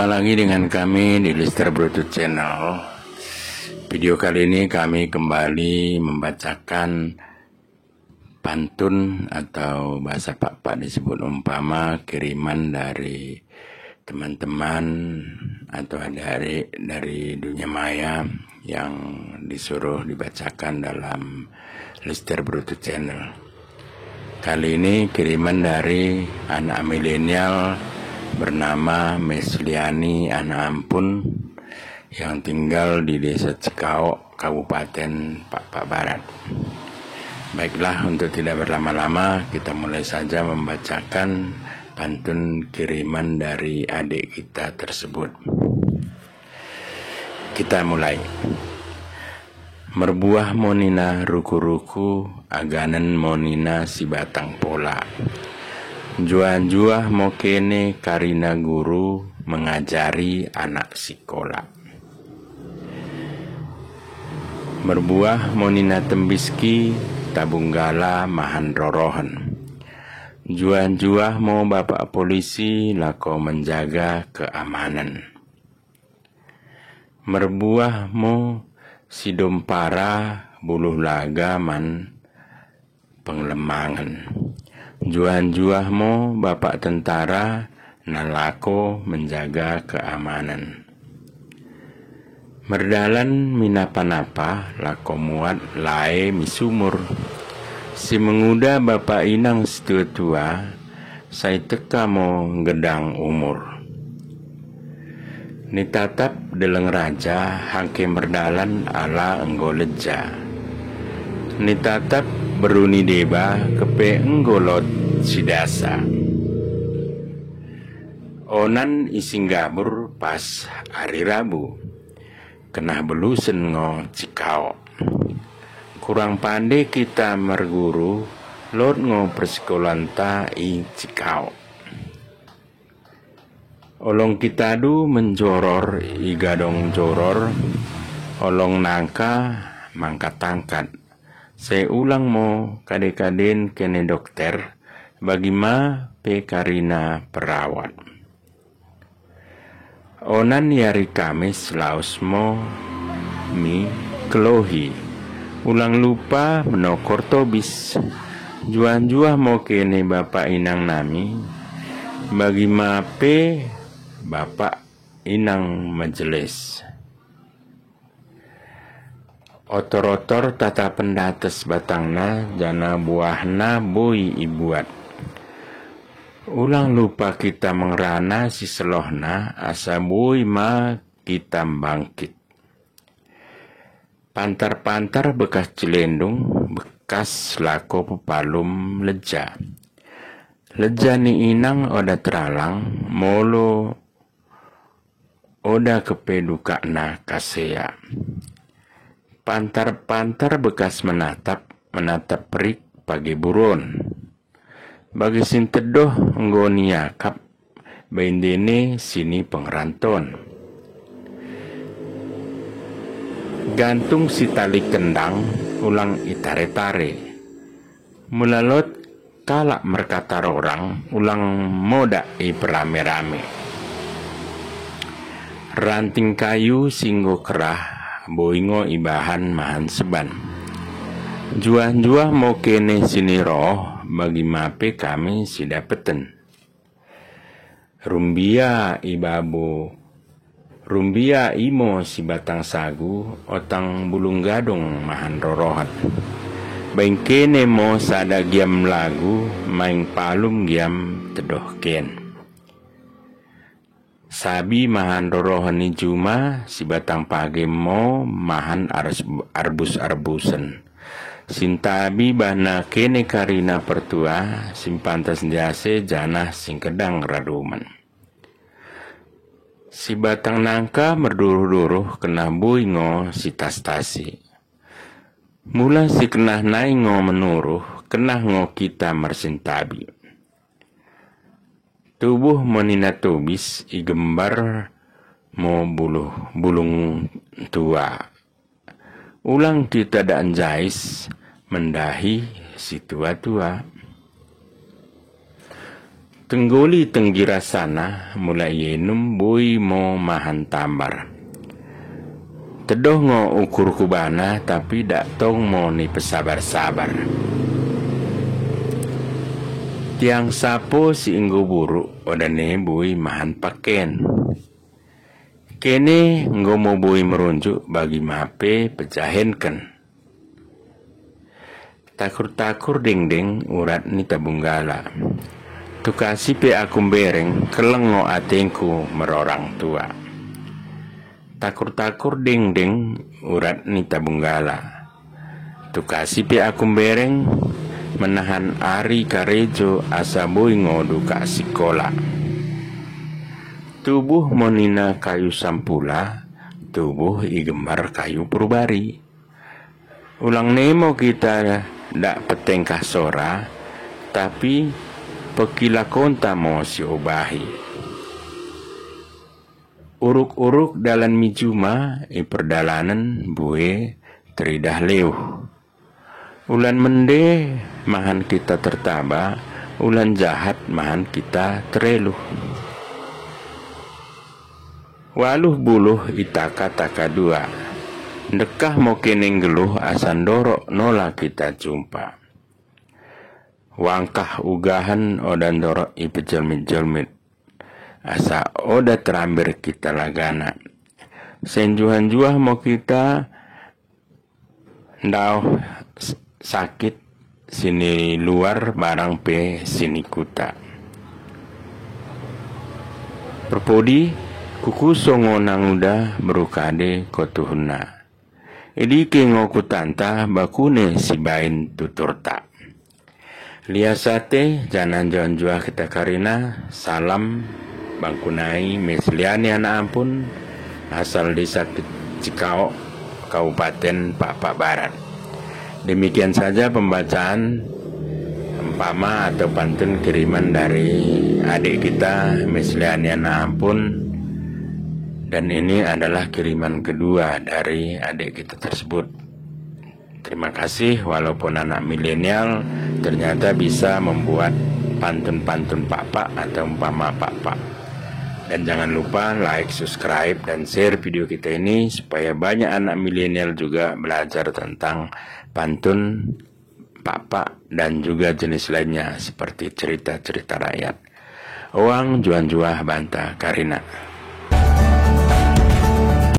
Jumpa lagi dengan kami di Lister Bluetooth Channel. Video kali ini kami kembali membacakan pantun atau bahasa Pak disebut umpama kiriman dari teman-teman atau dari dunia maya yang disuruh dibacakan dalam Lister Bluetooth Channel. Kali ini kiriman dari anak milenial bernama Mesliani Anak Ampun yang tinggal di Desa Cikau, Kabupaten Pak Barat. Baiklah, untuk tidak berlama-lama kita mulai saja membacakan pantun kiriman dari adik kita tersebut. Kita mulai. Merbuah monina ruku-ruku, aganen monina si batang pola. Juah-juah mokene karina guru mengajari anak sekolah. Merbuah monina tembiski tabunggala mahan rorohan. Juah-juah mo bapak polisi lako menjaga keamanan. Merbuah mo si dompara buluh laga man penglemangan. Juan-juah mo bapak tentara nalako menjaga keamanan. Merdalan minapa-napa lako muat lae misumur. Si menguda bapak inang setua-tua saya teka mo gedang umur. Nitatap deleng raja hangke merdalan ala enggoleja. Nitatap beruni deba kepe enggolot sidasa. Onan ising gabur pas hari Rabu. Kenah belusen ngo Cikau. Kurang pandai kita merguru, lot ngo persekolahan ta i Cikau. Olong kita du menjoror i gadong joror, olong nangka mangkat tangkat. Saya ulang mo kade-kaden kene dokter, bagi ma pe karina perawat. Onan yari Kamis laos mo mi kelohi. Ulang lupa menokor tobis. Juan-juah mo kene bapak inang nami. Bagi ma pe bapak inang majelis. Otor-otor tata pendates batangna jana buahna boi ibuat. Ulang lupa kita mengerana si selohna asa boi ma kita bangkit. Pantar-pantar bekas celendung bekas lako pepalum leja. Leja ni inang oda teralang molo oda kepeduka na kasea. Pantar-pantar bekas menatap perik pagi buron. Bagi sintedoh nggoni yakap, baindene sini pengranton. Gantung si tali kendang, ulang itare-tare. Mulalot kalak merkatar orang, ulang moda iperame-rame. Ranting kayu singgo kerah, boingo ibahan mahan seban. Juah-juah mau kene sini roh bagi mape kami si dapeten. Rumbia ibabu, rumbia imo si batang sagu, otang bulung gadong mahan rorohat. Bengkene mo sada giam lagu, maing palum giam tedoh ken. Sabi mahan rorohani juma si batang page mo mahan arbus-arbusen. Sintabi bana kene karina pertua simpantas jase janah singkedang raduman. Si batang nangka merduruh-duruh kena buingo si tas-tasi. Mula si kenah naingo menuruh kenah ngo kita mersintabi. Tubuh menina tubis igembar mo bulung tua. Ulang kita daan jais mendahi si tua-tua. Tenggoli tenggira sana mulai yenum bui mo mahan tambar. Tedoh ngo ukur kubana tapi dak tong mo ni pesabar-sabar. Tiang sapo si inggo buruk odane bui mahan paken. Kene nggo mo bui merunjuk bagi mape pejahenken. Takur-takur ding-ding urat ni tabunggala. Tukasi pe aku bereng kelengo atengku merorang tua. Takur-takur ding-ding urat ni tabunggala. Tukasi pe aku bereng menahan ari karejo asa bui ngodu ka sikola. Tubuh monina kayu sampula, tubuh igembar kayu purbari. Ulang nemo kita dak petengkah sora, tapi pekila konta mo si obahi. Uruk-uruk dalan mijuma perdalanan bue teridah leuh. Ulan mende mahan kita tertaba, ulan jahat mahan kita tereluh. Waluh buluh itaka taka dua, dekah mo keneng geluh asan dorok nola kita jumpa. Wangkah ugahan odan dorok ipejelmit-jelmit, asa oda terambir kita lagana. Senjuhan-juah mo kita ndau sakit sini luar barang pe sini kuta. Perpodi kuku songo nanguda berukade kotuhuna. Idi kengo kutanta bakune sibain tuturta. Liasate janan jua kita karina salam bangkunai mesliani anak ampun asal desa Cikao Kabupaten Papak Barat. Demikian saja pembacaan empama atau pantun kiriman dari adik kita mesliani anak ampun, dan ini adalah kiriman kedua dari adik kita tersebut. Terima kasih, walaupun anak milenial ternyata bisa membuat pantun-pantun papa atau umpama papa. Dan jangan lupa like, subscribe, dan share video kita ini supaya banyak anak milenial juga belajar tentang pantun papa dan juga jenis lainnya seperti cerita-cerita rakyat. Oang juan juah banta karina.